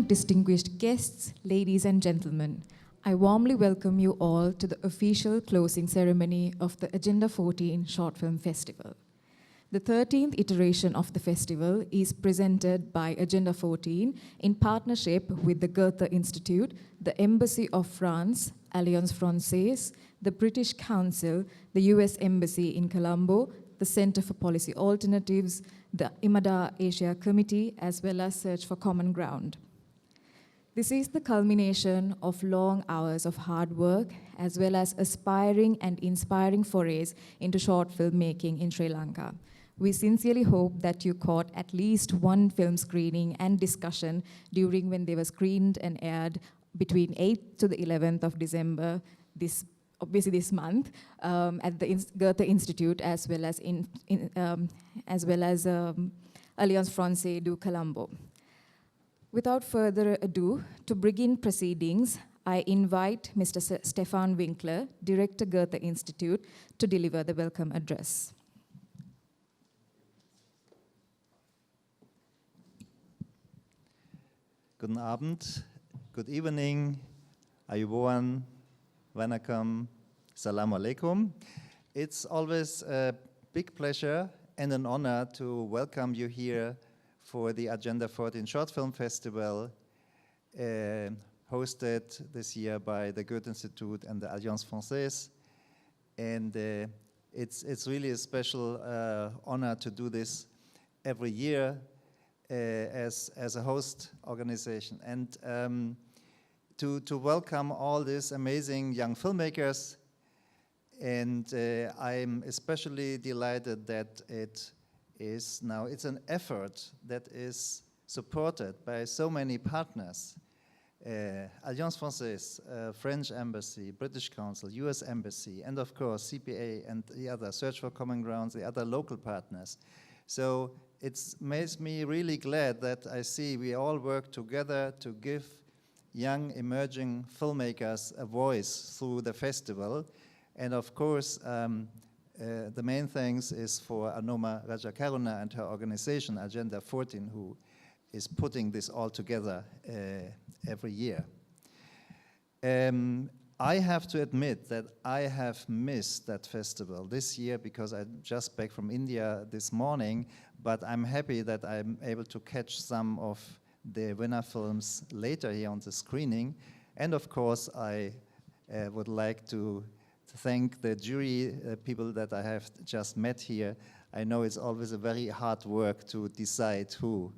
distinguished guests, ladies and gentlemen, I warmly welcome you all to the official closing ceremony of the Agenda 14 Short Film Festival. The 13th iteration of the festival is presented by Agenda 14 in partnership with the Goethe Institute, the Embassy of France, Alliance Francaise, the British Council, the US Embassy in Colombo, the Center for Policy Alternatives, the IMADA Asia Committee, as well as Search for Common Ground. This is the culmination of long hours of hard work, as well as aspiring and inspiring forays into short filmmaking in Sri Lanka. We sincerely hope that you caught at least one film screening and discussion during when they were screened and aired between 8th to the 11th of December, obviously this month, at the Goethe Institute, as well as Alliance Francaise du Colombo. Without further ado, to begin proceedings, I invite Mr. Stefan Winkler, Director, Goethe Institute, to deliver the welcome address. Guten Abend, good evening, Ayubowan, Vanakkam, Salam Alaikum. It's always a big pleasure and an honor to welcome you here for the Agenda 14 Short Film Festival, hosted this year by the Goethe Institute and the Alliance Francaise. And it's really a special honor to do this every year as a host organization. And to welcome all these amazing young filmmakers. And I'm especially delighted that it's an effort that is supported by so many partners. Alliance Francaise, French Embassy, British Council, US Embassy, and of course CPA and the other Search for Common Ground, the other local partners. So it makes me really glad that I see we all work together to give young emerging filmmakers a voice through the festival. And of course, the main thanks is for Anoma Rajakaruna and her organization, Agenda 14, who is putting this all together every year. I have to admit that I have missed that festival this year because I'm just back from India this morning, but I'm happy that I'm able to catch some of the winner films later here on the screening. And of course, I would like to thank the jury people that I have just met here. I know it's always a very hard work to decide who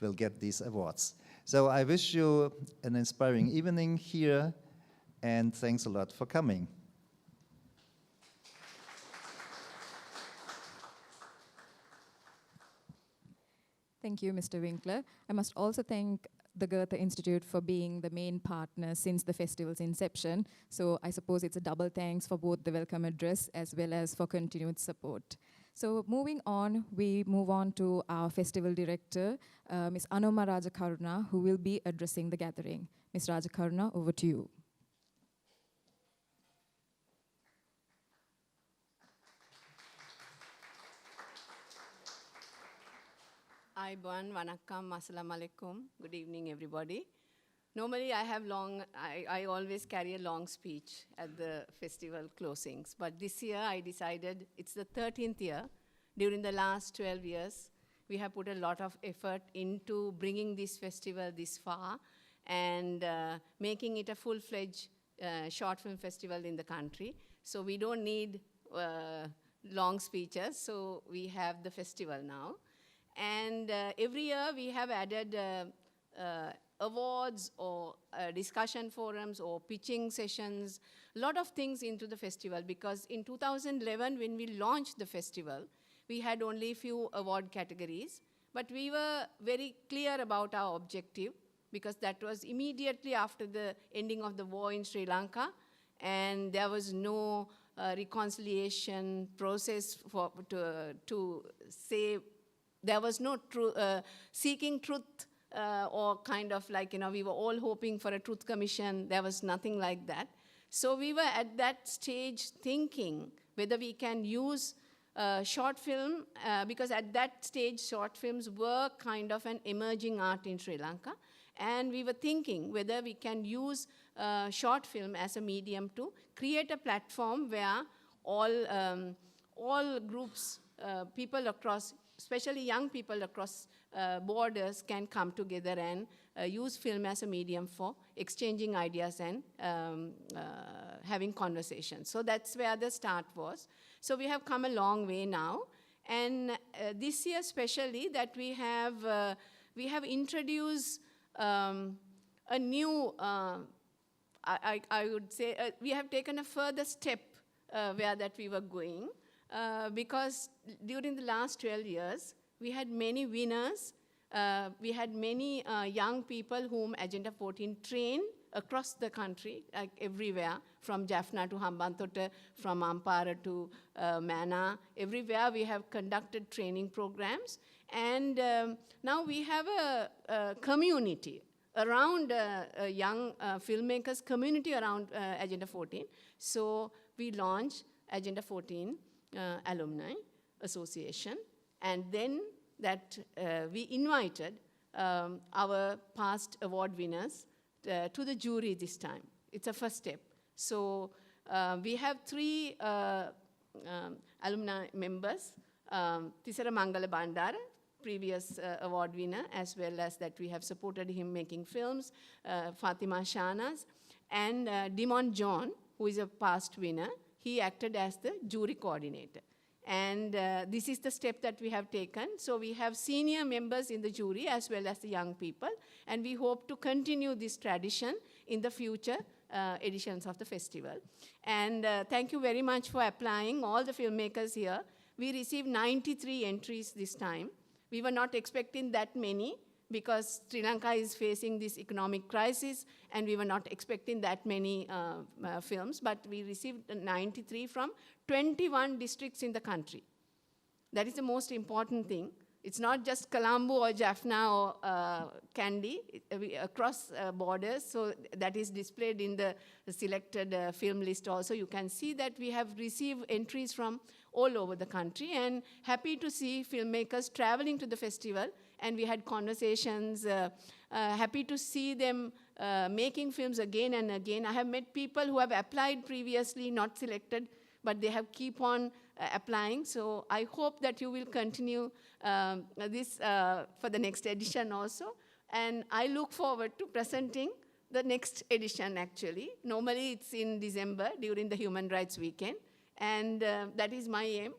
will get these awards. So I wish you an inspiring evening here, and thanks a lot for coming. Thank you, Mr. Winkler. I must also thank the Goethe Institute for being the main partner since the festival's inception. So I suppose it's a double thanks for both the welcome address as well as for continued support. So moving on, we move on to our festival director, Ms. Anoma Rajakaruna, who will be addressing the gathering. Ms. Rajakaruna, over to you. Ayubowan, Vanakkam, Assalamu Alaikum. Good evening, everybody. Normally, I always carry a long speech at the festival closings. But this year, I decided it's the 13th year. During the last 12 years, we have put a lot of effort into bringing this festival this far and making it a full-fledged short film festival in the country. So we don't need long speeches, so we have the festival now. And every year we have added awards or discussion forums or pitching sessions, a lot of things into the festival, because in 2011 when we launched the festival, we had only a few award categories, but we were very clear about our objective because that was immediately after the ending of the war in Sri Lanka, and there was no reconciliation process to say. There was no seeking truth or kind of like, we were all hoping for a truth commission. There was nothing like that. So we were at that stage thinking whether we can use short film, because at that stage, short films were kind of an emerging art in Sri Lanka. And we were thinking whether we can use short film as a medium to create a platform where all groups, people across, especially young people across borders, can come together and use film as a medium for exchanging ideas and having conversations. So that's where the start was. So we have come a long way now. And this year especially that we have introduced a new, I would say, we have taken a further step where that we were going, because during the last 12 years, we had many winners. We had many young people whom Agenda 14 trained across the country, like everywhere, from Jaffna to Hambantota, from Ampara to Mana. Everywhere we have conducted training programs. And now we have a community around young filmmakers, community around Agenda 14. So we launched Agenda 14 Alumni Association. And then that we invited our past award winners to the jury this time. It's a first step. So we have 3 alumni members, Tisara Mangala Bandara, previous award winner, as well as that we have supported him making films, Fatima Shahnaz, and Dimon John, who is a past winner. He acted as the jury coordinator. And this is the step that we have taken. So we have senior members in the jury as well as the young people. And we hope to continue this tradition in the future editions of the festival. And thank you very much for applying, all the filmmakers here. We received 93 entries this time. We were not expecting that many because Sri Lanka is facing this economic crisis, and we were not expecting that many films, but we received 93 from 21 districts in the country. That is the most important thing. It's not just Colombo or Jaffna or Kandy, across borders, so that is displayed in the selected film list also. You can see that we have received entries from all over the country, and happy to see filmmakers traveling to the festival, and we had conversations, happy to see them making films again and again. I have met people who have applied previously, not selected, but they have keep on applying. So I hope that you will continue this for the next edition also. And I look forward to presenting the next edition, actually. Normally it's in December during the Human Rights Weekend. And that is my aim,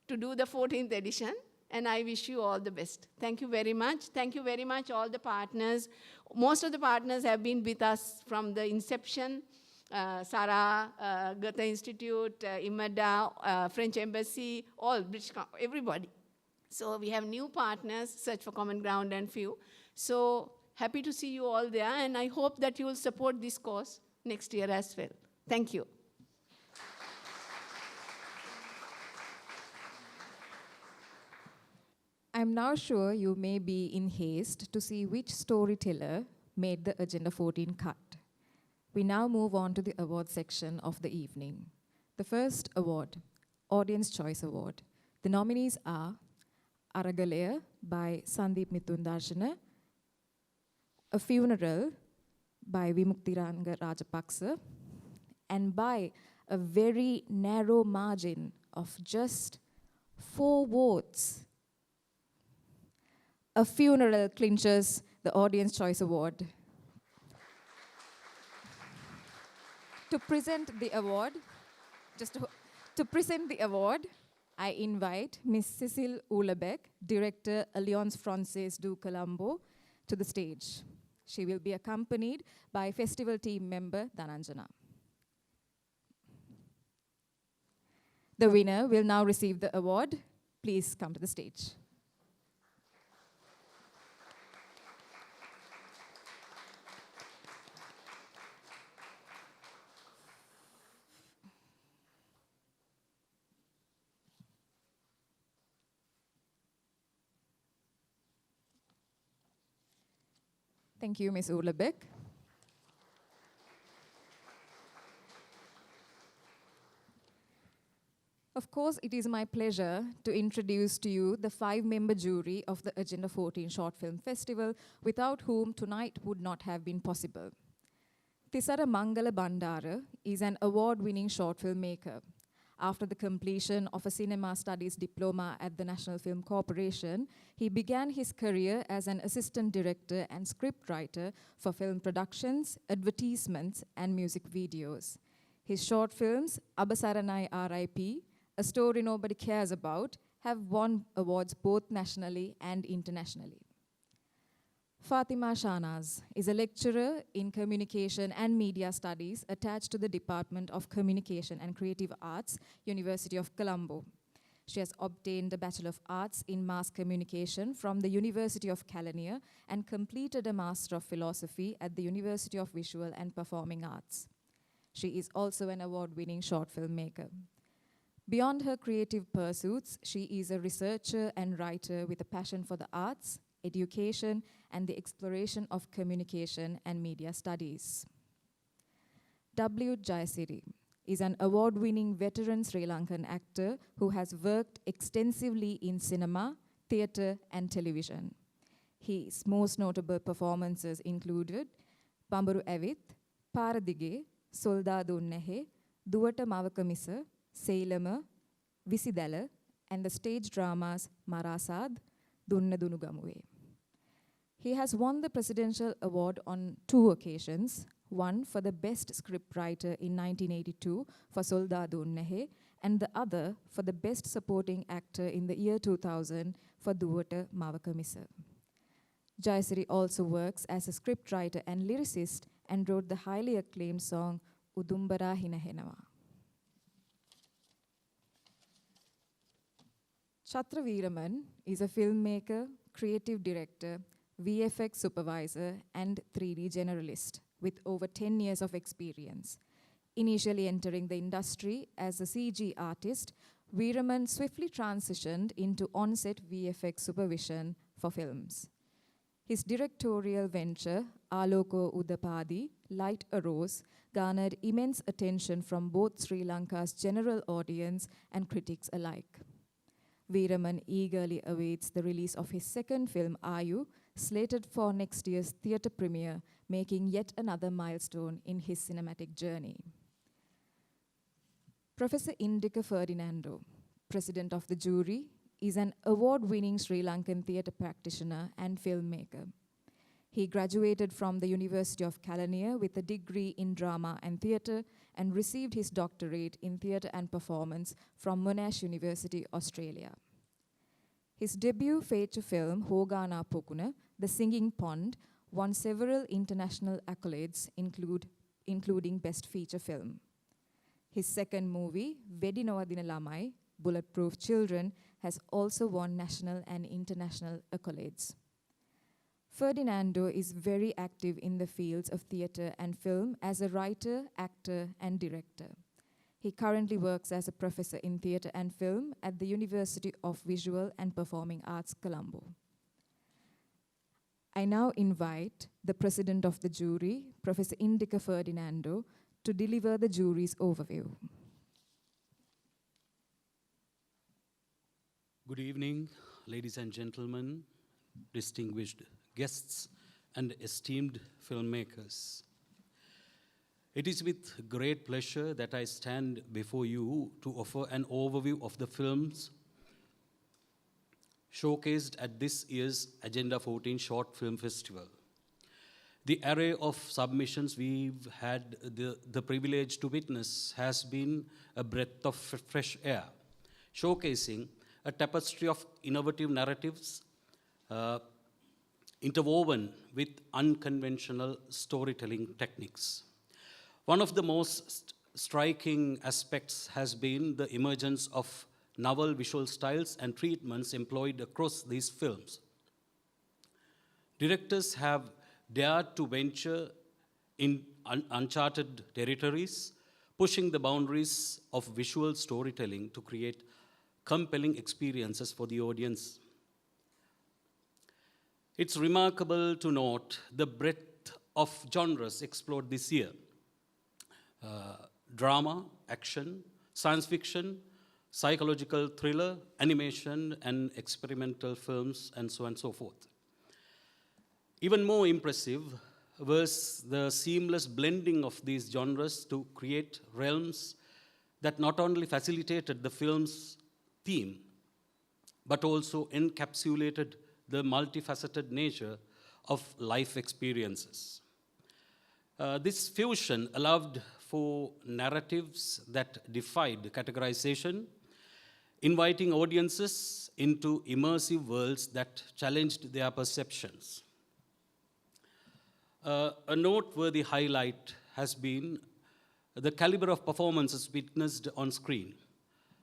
to do the 14th edition. And I wish you all the best. Thank you very much. Thank you very much, all the partners. Most of the partners have been with us from the inception. Sarah, Goethe Institute, IMADA, French Embassy, all, British, everybody. So we have new partners, Search for Common Ground and few. So happy to see you all there, and I hope that you will support this course next year as well. Thank you. I'm now sure you may be in haste to see which storyteller made the Agenda 14 cut. We now move on to the award section of the evening. The first award, Audience Choice Award. The nominees are Aragalaya by Sandeep Mithun Darshana, A Funeral by Vimuktiranga Rajapaksa, and by a very narrow margin of just 4 votes, A Funeral clinches the Audience Choice Award. To present the award, to present the award, I invite Ms. Cécile Houellebecq, Director, Alliance Française du Colombo, to the stage. She will be accompanied by festival team member Dhananjana. The winner will now receive the award. Please come to the stage. Thank you, Ms. Houellebecq. Of course, it is my pleasure to introduce to you the 5-member jury of the Agenda 14 Short Film Festival, without whom tonight would not have been possible. Tisara Mangala Bandara is an award-winning short filmmaker. After the completion of a cinema studies diploma at the National Film Corporation, he began his career as an assistant director and scriptwriter for film productions, advertisements, and music videos. His short films, Abasaranai R.I.P., A Story Nobody Cares About, have won awards both nationally and internationally. Fatima Shahnaz is a lecturer in Communication and Media Studies attached to the Department of Communication and Creative Arts, University of Colombo. She has obtained a Bachelor of Arts in Mass Communication from the University of Kelaniya and completed a Master of Philosophy at the University of Visual and Performing Arts. She is also an award-winning short filmmaker. Beyond her creative pursuits, she is a researcher and writer with a passion for the arts, education, and the exploration of communication and media studies. W. Jayasiri is an award-winning veteran Sri Lankan actor who has worked extensively in cinema, theatre, and television. His most notable performances included Pambaru Avith, Paradige, Soldadun Nehe, Duwata Mavakamisa, Sailama, Visidala, and the stage dramas Marasad, Dunna Dunugamuwe. He has won the Presidential Award on 2 occasions, one for the Best Scriptwriter in 1982 for Soldadun Nehe, and the other for the Best Supporting Actor in the year 2000 for Duwata Mavakamisa. Jayasiri also works as a scriptwriter and lyricist and wrote the highly acclaimed song Udumbara Hinahenawa. Chatra Veeraman is a filmmaker, creative director, VFX supervisor, and 3D generalist with over 10 years of experience. Initially entering the industry as a CG artist, Veeraman swiftly transitioned into on-set VFX supervision for films. His directorial venture, Aloko Udapadi, Light a Rose, garnered immense attention from both Sri Lanka's general audience and critics alike. Veeraman eagerly awaits the release of his second film, Ayu, slated for next year's theatre premiere, making yet another milestone in his cinematic journey. Professor Indika Ferdinando, president of the jury, is an award-winning Sri Lankan theatre practitioner and filmmaker. He graduated from the University of Kelaniya with a degree in drama and theatre and received his doctorate in theatre and performance from Monash University, Australia. His debut feature film, Hogana Pokuna, The Singing Pond, won several international accolades, including Best Feature Film. His second movie, Vedi Nowadina Lamai, Bulletproof Children, has also won national and international accolades. Ferdinando is very active in the fields of theatre and film as a writer, actor, and director. He currently works as a professor in theatre and film at the University of Visual and Performing Arts, Colombo. I now invite the president of the jury, Professor Indika Ferdinando, to deliver the jury's overview. Good evening, ladies and gentlemen, distinguished guests, and esteemed filmmakers. It is with great pleasure that I stand before you to offer an overview of the films showcased at this year's Agenda 14 Short Film Festival. The array of submissions we've had the privilege to witness has been a breath of fresh air, showcasing a tapestry of innovative narratives interwoven with unconventional storytelling techniques. One of the most striking aspects has been the emergence of novel visual styles and treatments employed across these films. Directors have dared to venture in uncharted territories, pushing the boundaries of visual storytelling to create compelling experiences for the audience. It's remarkable to note the breadth of genres explored this year. Drama, action, science fiction, psychological thriller, animation, and experimental films, and so on and so forth. Even more impressive was the seamless blending of these genres to create realms that not only facilitated the film's theme, but also encapsulated the multifaceted nature of life experiences. This fusion allowed for narratives that defied categorization, inviting audiences into immersive worlds that challenged their perceptions. A noteworthy highlight has been the caliber of performances witnessed on screen.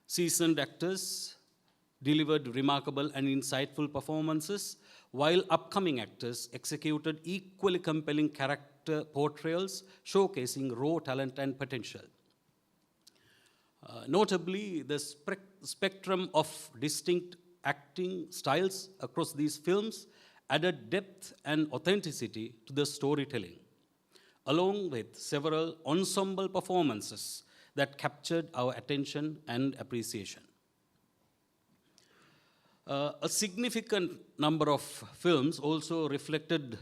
Seasoned actors delivered remarkable and insightful performances, while upcoming actors executed equally compelling character portrayals, showcasing raw talent and potential. Notably, the spectrum of distinct acting styles across these films added depth and authenticity to the storytelling, along with several ensemble performances that captured our attention and appreciation. A significant number of films also reflected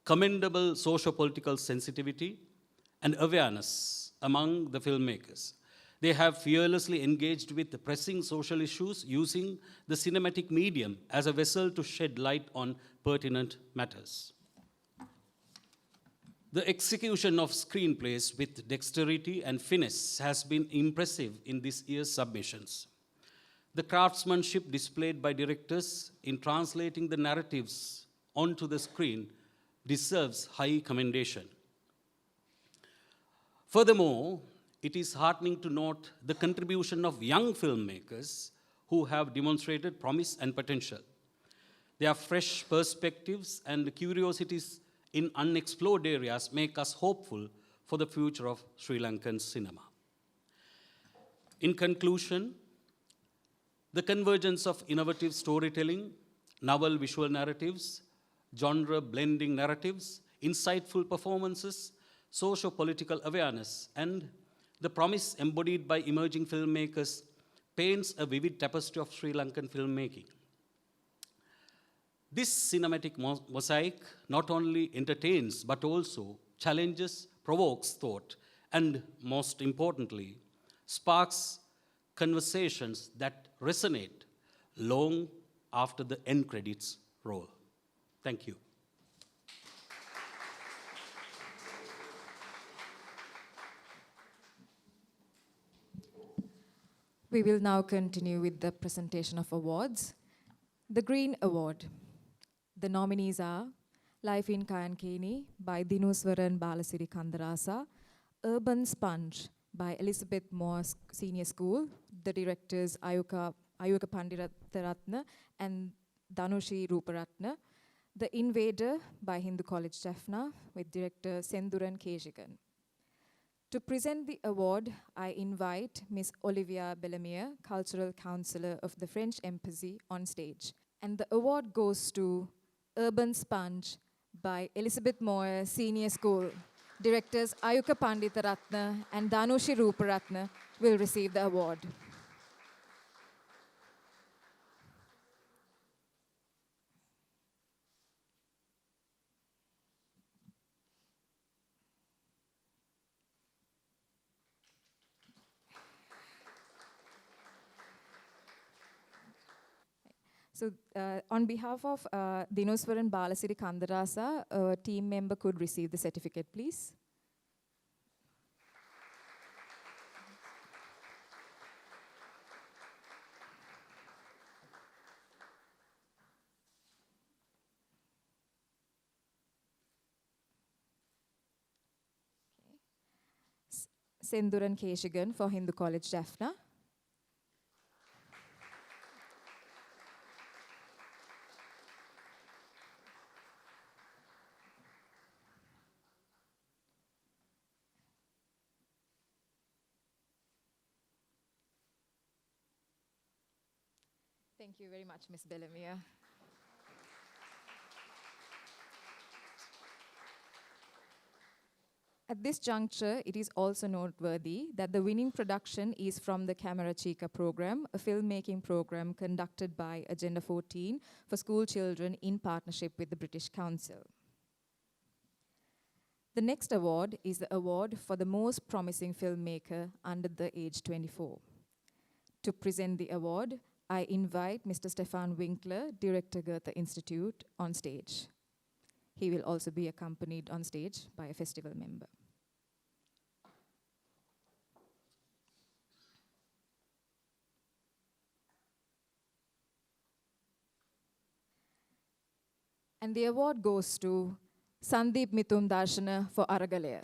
commendable socio-political sensitivity and awareness among the filmmakers. They have fearlessly engaged with the pressing social issues, using the cinematic medium as a vessel to shed light on pertinent matters. The execution of screenplays with dexterity and finesse has been impressive in this year's submissions. The craftsmanship displayed by directors in translating the narratives onto the screen deserves high commendation. Furthermore, it is heartening to note the contribution of young filmmakers who have demonstrated promise and potential. Their fresh perspectives and curiosities in unexplored areas make us hopeful for the future of Sri Lankan cinema. In conclusion, the convergence of innovative storytelling, novel visual narratives, genre-blending narratives, insightful performances, socio-political awareness, and the promise embodied by emerging filmmakers paints a vivid tapestry of Sri Lankan filmmaking. This cinematic mosaic not only entertains but also challenges, provokes thought, and most importantly, sparks conversations that resonate long after the end credits roll. Thank you. We will now continue with the presentation of awards. The Green Award. The nominees are Life in Kayankini by Dinuswaran Balasiri Kandarasa, Urban Sponge by Elizabeth Moore Senior School, the directors Ayuka Pandiraratna and Dhanushi Ruparatna, The Invader by Hindu College Jaffna with director Senduran Keshigan. To present the award, I invite Ms. Olivia Bellamier, Cultural Counselor of the French Embassy, on stage. And the award goes to Urban Sponge by Elizabeth Moore Senior School. Directors Ayuka Panditaratna and Dhanushi Ruparatna will receive the award. So on behalf of Dinuswaran Balasiri Kandarasa, a team member could receive the certificate, please. Senduran Keshigan for Hindu College Jaffna. Thank you very much, Ms. Bellamier. At this juncture, it is also noteworthy that the winning production is from the Camera Chica program, a filmmaking program conducted by Agenda 14 for school children in partnership with the British Council. The next award is the award for the most promising filmmaker under the age 24. To present the award, I invite Mr. Stefan Winkler, Director, Goethe Institute, on stage. He will also be accompanied on stage by a festival member. And the award goes to Sandeep Mithun Darshana for Aragalaya.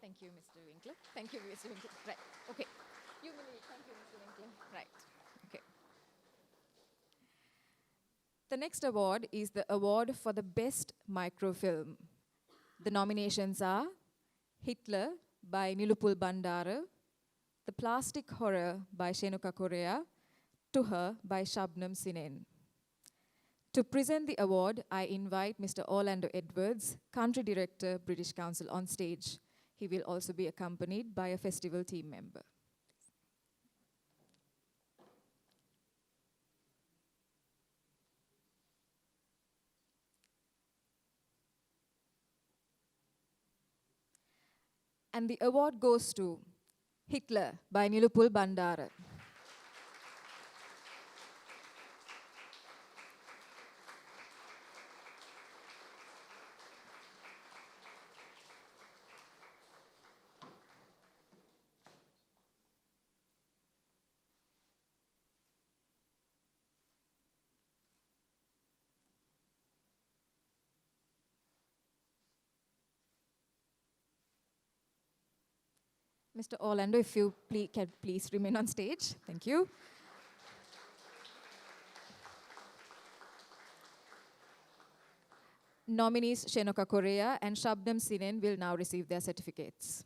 Thank you, Mr. Winkler. Thank you, Mr. Winkler. Right. Okay. You may leave. Thank you, Mr. Winkler. Right. Okay. The next award is the award for the best microfilm. The nominations are Hitler by Nilupul Bandara, The Plastic Horror by Shenuka Korea, To Her by Shabnam Sinen. To present the award, I invite Mr. Orlando Edwards, Country Director, British Council, on stage. He will also be accompanied by a festival team member. And the award goes to Hitler by Nilupul Bandara. Mr. Orlando, if you can please remain on stage. Thank you. Nominees Shenuka Korea and Shabnam Sinen will now receive their certificates.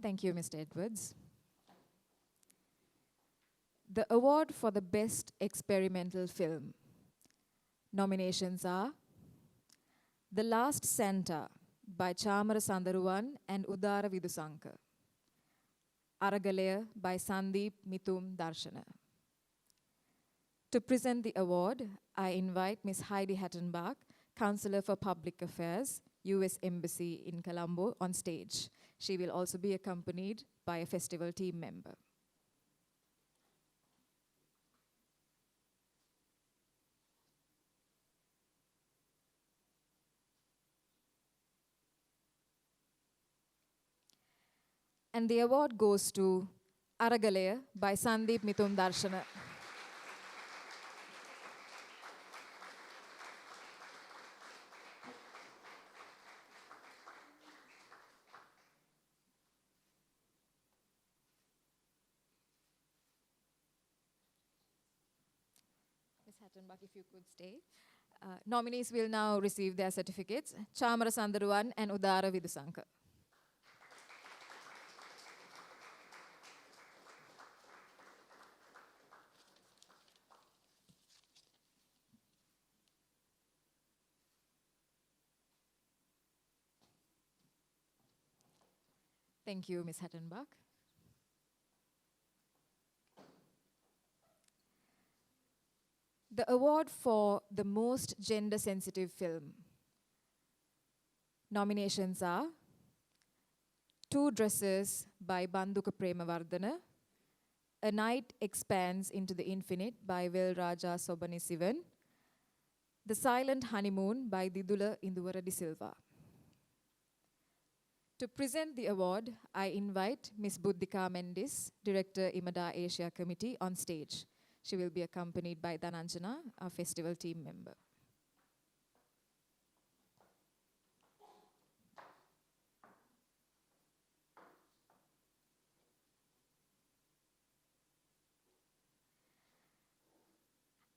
Thank you, Mr. Edwards. The award for the best experimental film. Nominations are The Last Santa by Chamara Sandaruwan and Udara Vidusanka, Aragalaya by Sandeep Mithun Darshana. To present the award, I invite Ms. Heidi Hattenbach, Counselor for Public Affairs, US Embassy in Colombo, on stage. She will also be accompanied by a festival team member. And the award goes to Aragalaya by Sandeep Mithun Darshana. Ms. Hattenbach, if you could stay. Nominees will now receive their certificates. Chamara Sandaruwan and Udara Vidusanka. Thank you, Ms. Hattenbach. The award for the most gender-sensitive film. Nominations are Two Dresses by Bandhuka Premavardhana, A Night Expands into the Infinite by Vel Raja Sobani Sivan, The Silent Honeymoon by Didula Induvara de Silva. To present the award, I invite Ms. Buddhika Mendis, Director, Imada Asia Committee, on stage. She will be accompanied by Dhananjana, our festival team member.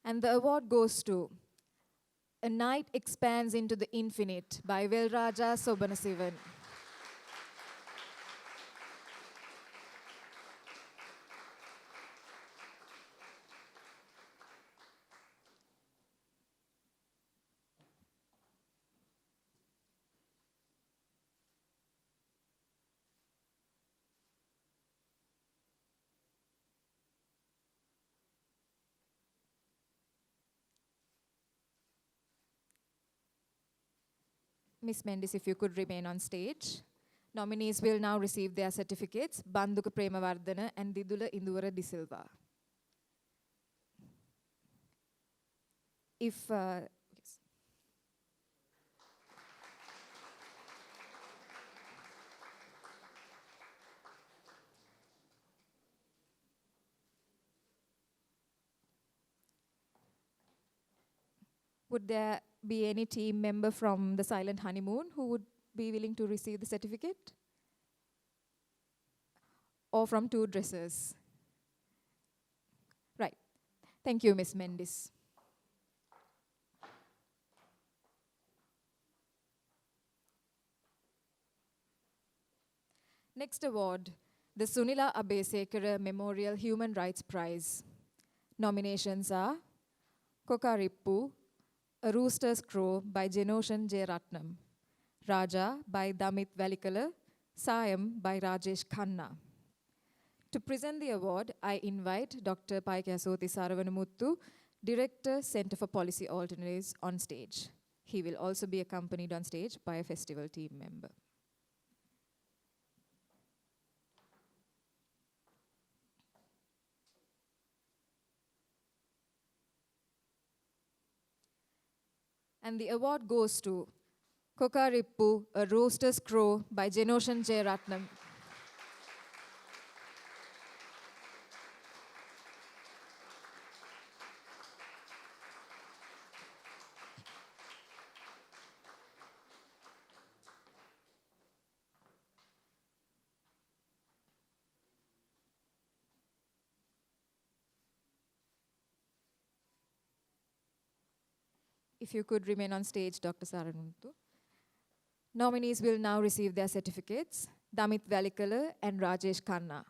And the award goes to A Night Expands into the Infinite by Velraja Sobanasivan. Ms. Mendis, if you could remain on stage. Nominees will now receive their certificates, Bandhuka Premawardana and Didula Induvara de Silva. If, yes. Would there be any team member from the Silent Honeymoon who would be willing to receive the certificate? Or from Two Dresses? Right. Thank you, Ms. Mendis. Next award, the Sunila Abesekara Memorial Human Rights Prize. Nominations are Kokarippu, A Rooster's Crow by Genoshan J. Ratnam, Raja by Damit Valikala, Sayam by Rajesh Khanna. To present the award, I invite Dr. Paikyasothi Saravanamuttu, Director, Center for Policy Alternatives, on stage. He will also be accompanied on stage by a festival team member. And the award goes to Kokarippu, A Rooster's Crow by Genoshan J. Ratnam. If you could remain on stage, Dr. Saravanamuttu. Nominees will now receive their certificates, Damit Valikala and Rajesh Khanna.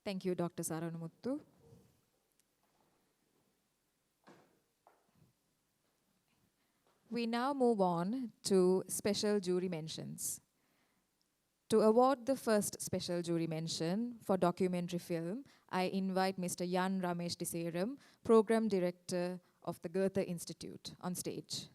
Thank you, Dr. Saravanamuttu. We now move on to special jury mentions. To award the first special jury mention for documentary film, I invite Mr. Yan Ramesh Tiseram, Program Director of the Goethe Institute, on stage.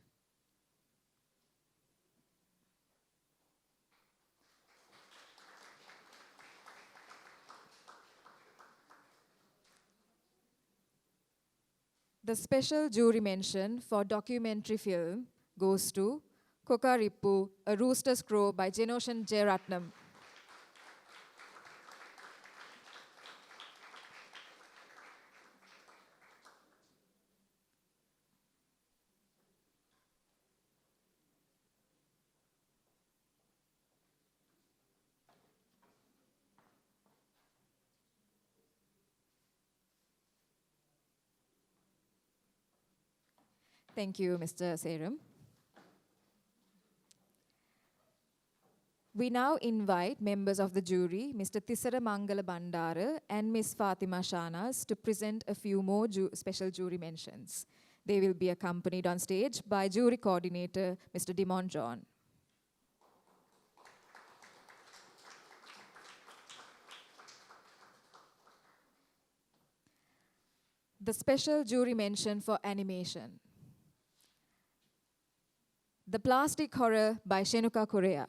The special jury mention for documentary film goes to Kokarippu, A Rooster's Crow by Genoshan J. Ratnam. Thank you, Mr. Seram. We now invite members of the jury, Mr. Tisara Mangala Bandara and Ms. Fatima Shanas, to present a few more special jury mentions. They will be accompanied on stage by jury coordinator, Mr. Dimon John. The special jury mention for animation. The Plastic Horror by Shenuka Korea.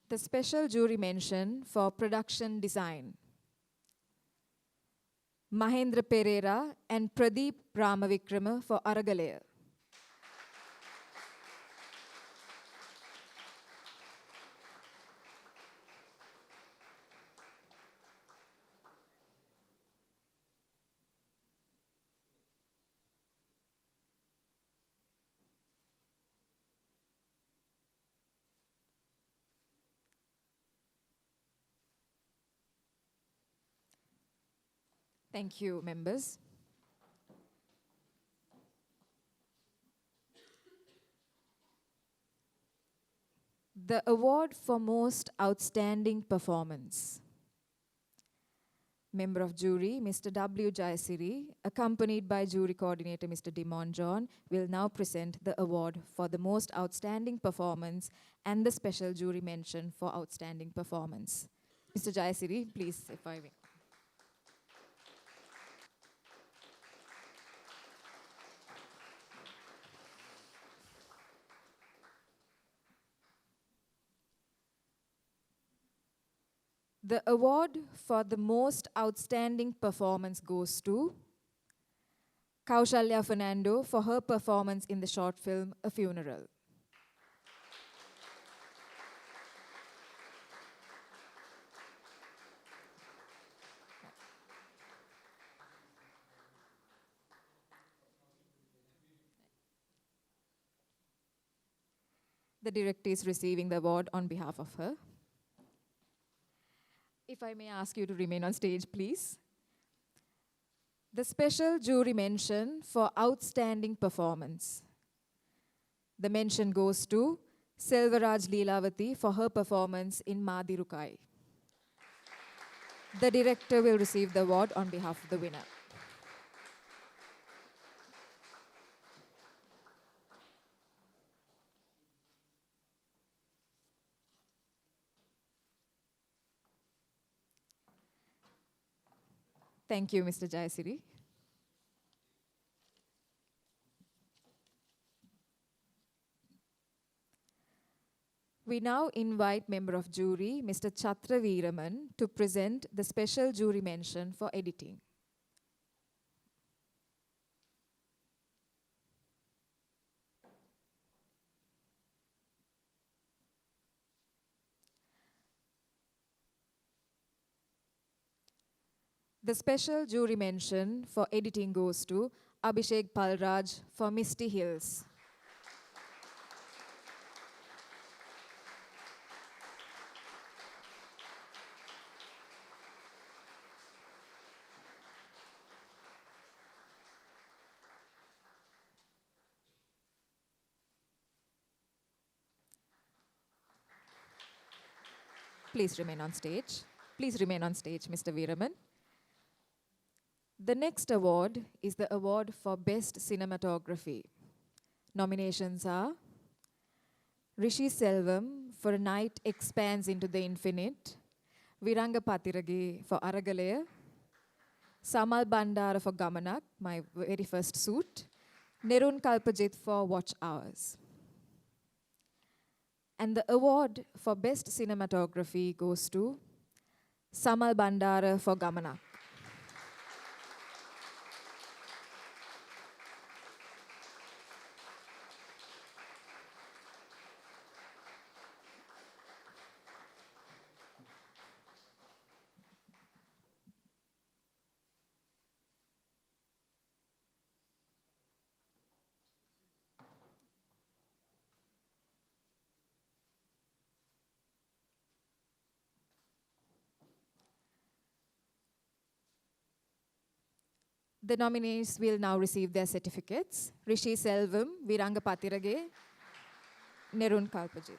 The special jury mention for production design. Mahendra Pereira and Pradeep Ramavikrama for Aragalaya. Thank you, members. The award for most outstanding performance. Member of jury, Mr. W. Jayasiri, accompanied by jury coordinator, Mr. Dimon John, will now present the award for the most outstanding performance and the special jury mention for outstanding performance. Mr. Jayasiri, please, if I may. The award for the most outstanding performance goes to Kaushalya Fernando for her performance in the short film A Funeral. The director is receiving the award on behalf of her. If I may ask you to remain on stage, please. The special jury mention for outstanding performance. The mention goes to Selvaraj Leelavati for her performance in Madirukai. The director will receive the award on behalf of the winner. Thank you, Mr. Jayasiri. We now invite member of jury, Mr. Chatra Veeraman, to present the special jury mention for editing. The special jury mention for editing goes to Abhishek Palraj for Misty Hills. Please remain on stage. Please remain on stage, Mr. Veeraman. The next award is the award for Best Cinematography. Nominations are Rishi Selvam for A Night Expands into the Infinite, Viranga Patirage for Aragalaya, Samal Bandara for Gamanak, my very first suit, Nerun Kalpajit for Watch Hours. And the award for Best Cinematography goes to Samal Bandara for Gamanak. The nominees will now receive their certificates. Rishi Selvam, Viranga Patirage, Nerun Kalpajit.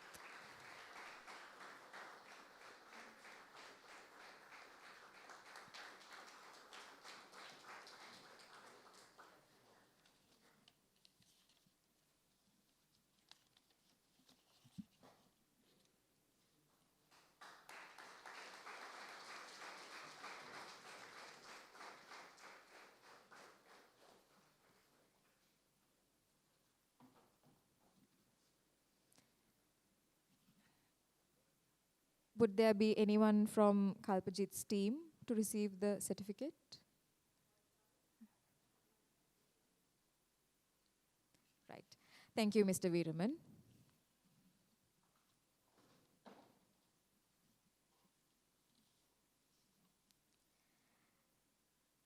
Would there be anyone from Kalpajit's team to receive the certificate? Right. Thank you, Mr. Veeraman.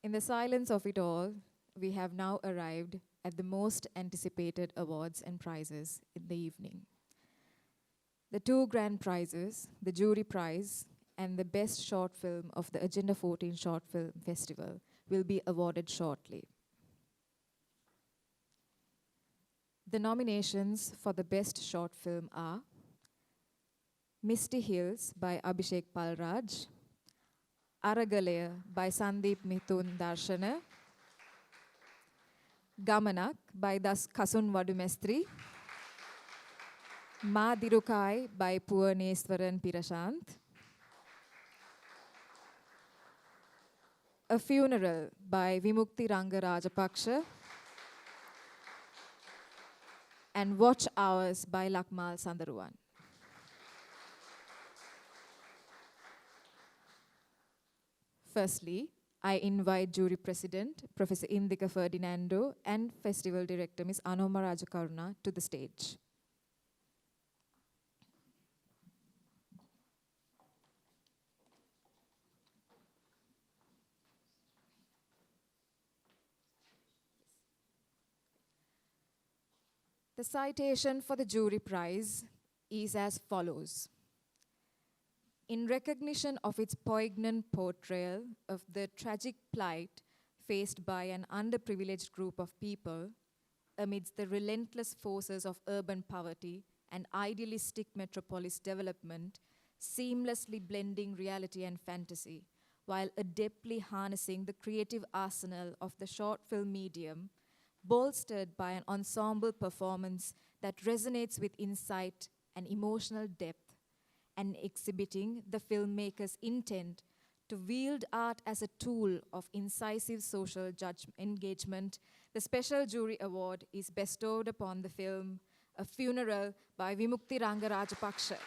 In the silence of it all, we have now arrived at the most anticipated awards and prizes in the evening. The two grand prizes, the jury prize and the best short film of the Agenda 14 Short Film Festival, will be awarded shortly. The nominations for the best short film are Misty Hills by Abhishek Palraj, Aragalaya by Sandeep Mithun Darshana, Gamanak by Kasun Vadumestri, Ma Dirukai by Puvaneswaran Pirashant, A Funeral by Vimukti Ranga Rajapaksha, and Watch Hours by Lakmal Sandaruwan. Firstly, I invite Jury President, Professor Indika Ferdinando, and Festival Director, Ms. Anoma Rajakaruna, to the stage. The citation for the jury prize is as follows. In recognition of its poignant portrayal of the tragic plight faced by an underprivileged group of people amidst the relentless forces of urban poverty and idealistic metropolis development, seamlessly blending reality and fantasy, while adeptly harnessing the creative arsenal of the short film medium, bolstered by an ensemble performance that resonates with insight and emotional depth, and exhibiting the filmmaker's intent to wield art as a tool of incisive social engagement, the special jury award is bestowed upon the film A Funeral by Vimukti Ranga Rajapaksha.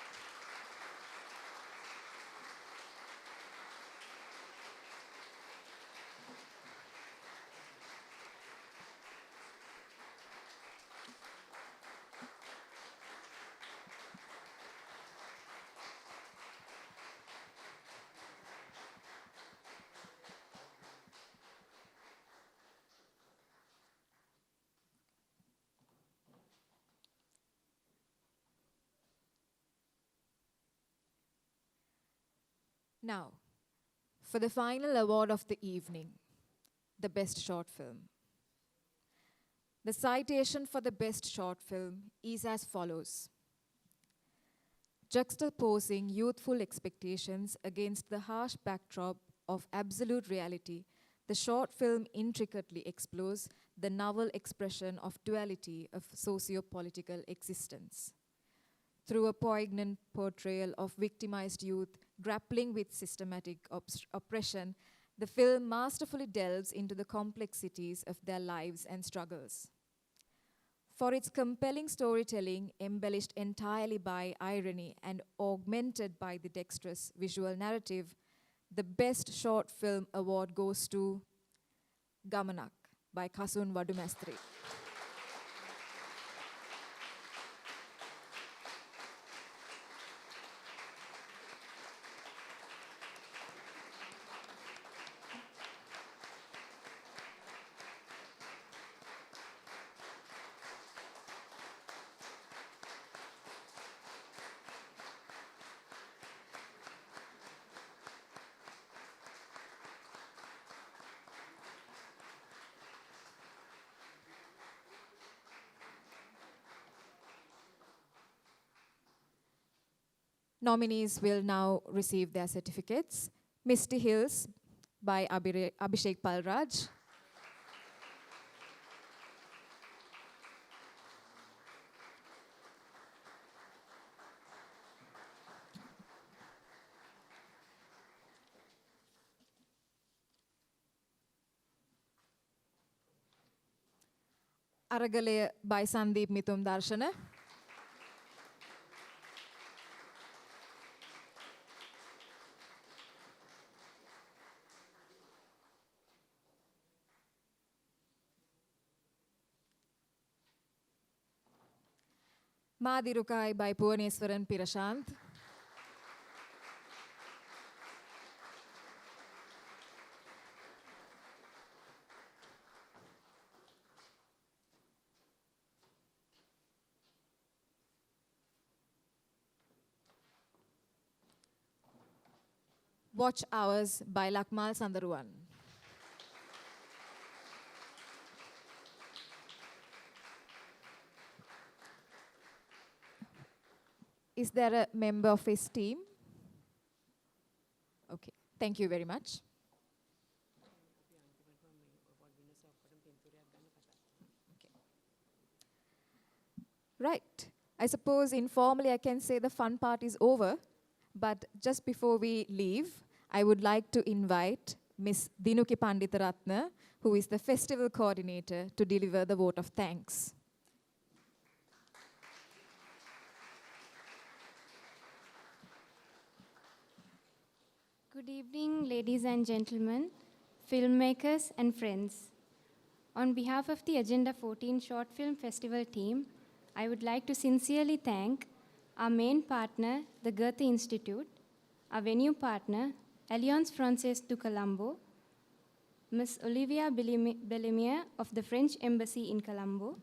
Now, for the final award of the evening, the best short film. The citation for the best short film is as follows. Juxtaposing youthful expectations against the harsh backdrop of absolute reality, the short film intricately explores the novel expression of duality of socio-political existence. Through a poignant portrayal of victimized youth grappling with systematic oppression, the film masterfully delves into the complexities of their lives and struggles. For its compelling storytelling, embellished entirely by irony and augmented by the dexterous visual narrative, the Best Short Film Award goes to Gamanak by Kasun Vadumestri. Nominees will now receive their certificates. Misty Hills by Abhishek Palraj. Aragalaya by Sandeep Mithun Darshana. Madirukai by Puvaneswaran Pirashant. Watch Hours by Lakmal Sandaruan. Is there a member of his team? Okay, thank you very much. Okay. Right, I suppose informally I can say the fun part is over, but just before we leave, I would like to invite Ms. Dinuki Panditaratna, who is the festival coordinator, to deliver the vote of thanks. Good evening, ladies and gentlemen, filmmakers and friends. On behalf of the Agenda 14 Short Film Festival team, I would like to sincerely thank our main partner, the Goethe Institute, our venue partner, Alliance Francaise du Colombo, Ms. Olivia Bellemier of the French Embassy in Colombo,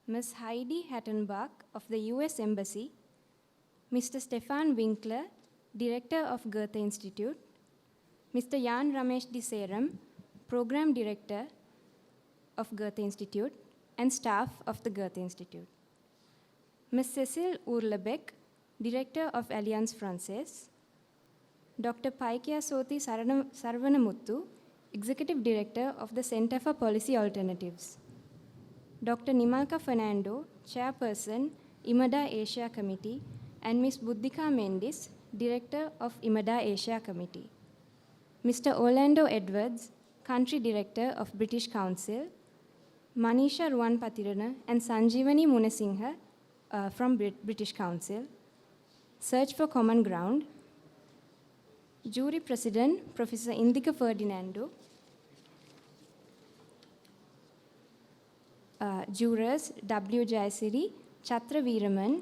Ms. Heidi Hattenbach of the US Embassy, Mr. Stefan Winkler, Director of Goethe Institute, Mr. Jan Ramesh Diseram, Program Director of Goethe Institute, and staff of the Goethe Institute. Ms. Cecile Urlebeck, Director of Alliance Francaise, Dr. Paikya Soti Sarvanamuttu, Executive Director of the Center for Policy Alternatives, Dr. Nimalka Fernando, Chairperson, IMADA Asia Committee, and Ms. Buddhika Mendis, Director of IMADA Asia Committee, Mr. Orlando Edwards, Country Director of British Council, Manisha Ruwanpatirana and Sanjeevani Munasinghe from British Council, Search for Common Ground, Jury President, Professor Indika Ferdinando, jurors W. Jayasiri, Chatra Veeraman,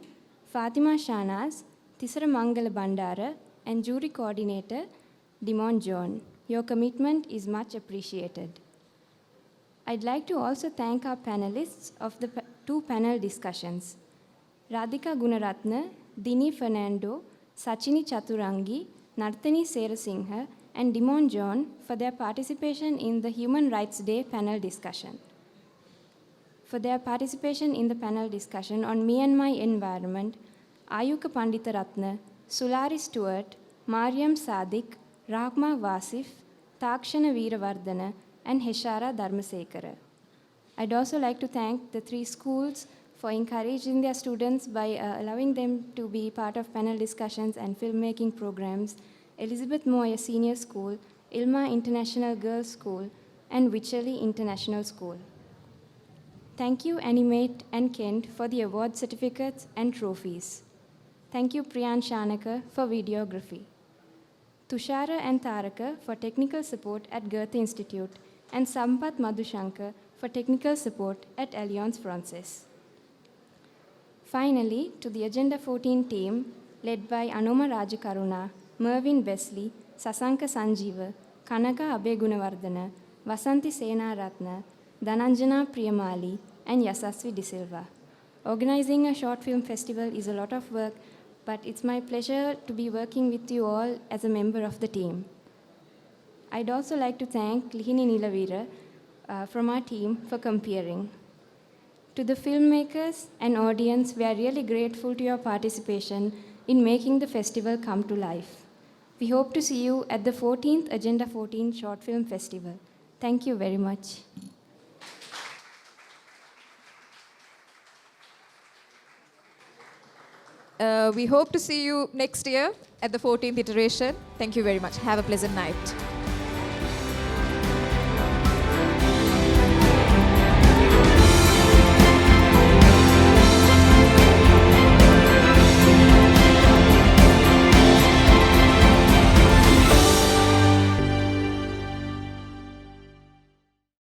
Fatima Shahnaz, Tisara Mangala Bandara, and jury coordinator, Dimon John. Your commitment is much appreciated. I'd like to also thank our panelists of the two panel discussions, Radhika Gunaratna, Dini Fernando, Sachini Chaturangi, Narthani Serasinghe, and Dimon John for their participation in the Human Rights Day panel discussion. For their participation in the panel discussion on Me and My Environment, Ayuka Panditaratna, Sulari Stewart, Mariam Sadiq, Rahma Wasif, Takshana Veeravardhana, and Heshara Dharmasekara. I'd also like to thank the three schools for encouraging their students by allowing them to be part of panel discussions and filmmaking programs, Elizabeth Moyer Senior School, Ilma International Girls School, and Wycherley International School. Thank you, Animate and Kent, for the award certificates and trophies. Thank you, Priyan Shanaka, for videography. Tushara and Taraka for technical support at Goethe Institute, and Sampath Madhushankar for technical support at Alliance Francaise. Finally, to the Agenda 14 team, led by Anoma Rajakaruna, Mervyn Wesley, Sasanka Sanjeeva, Kanaka Abegunawardhana, Vasanthi Senaratna, Dhananjana Priyamali, and Yasasvi De Silva. Organizing a short film festival is a lot of work, but it's my pleasure to be working with you all as a member of the team. I'd also like to thank Lihini Nilavira from our team for comparing. To the filmmakers and audience, we are really grateful to your participation in making the festival come to life. We hope to see you at the 14th Agenda 14 Short Film Festival. Thank you very much. We hope to see you next year at the 14th iteration. Thank you very much. Have a pleasant night.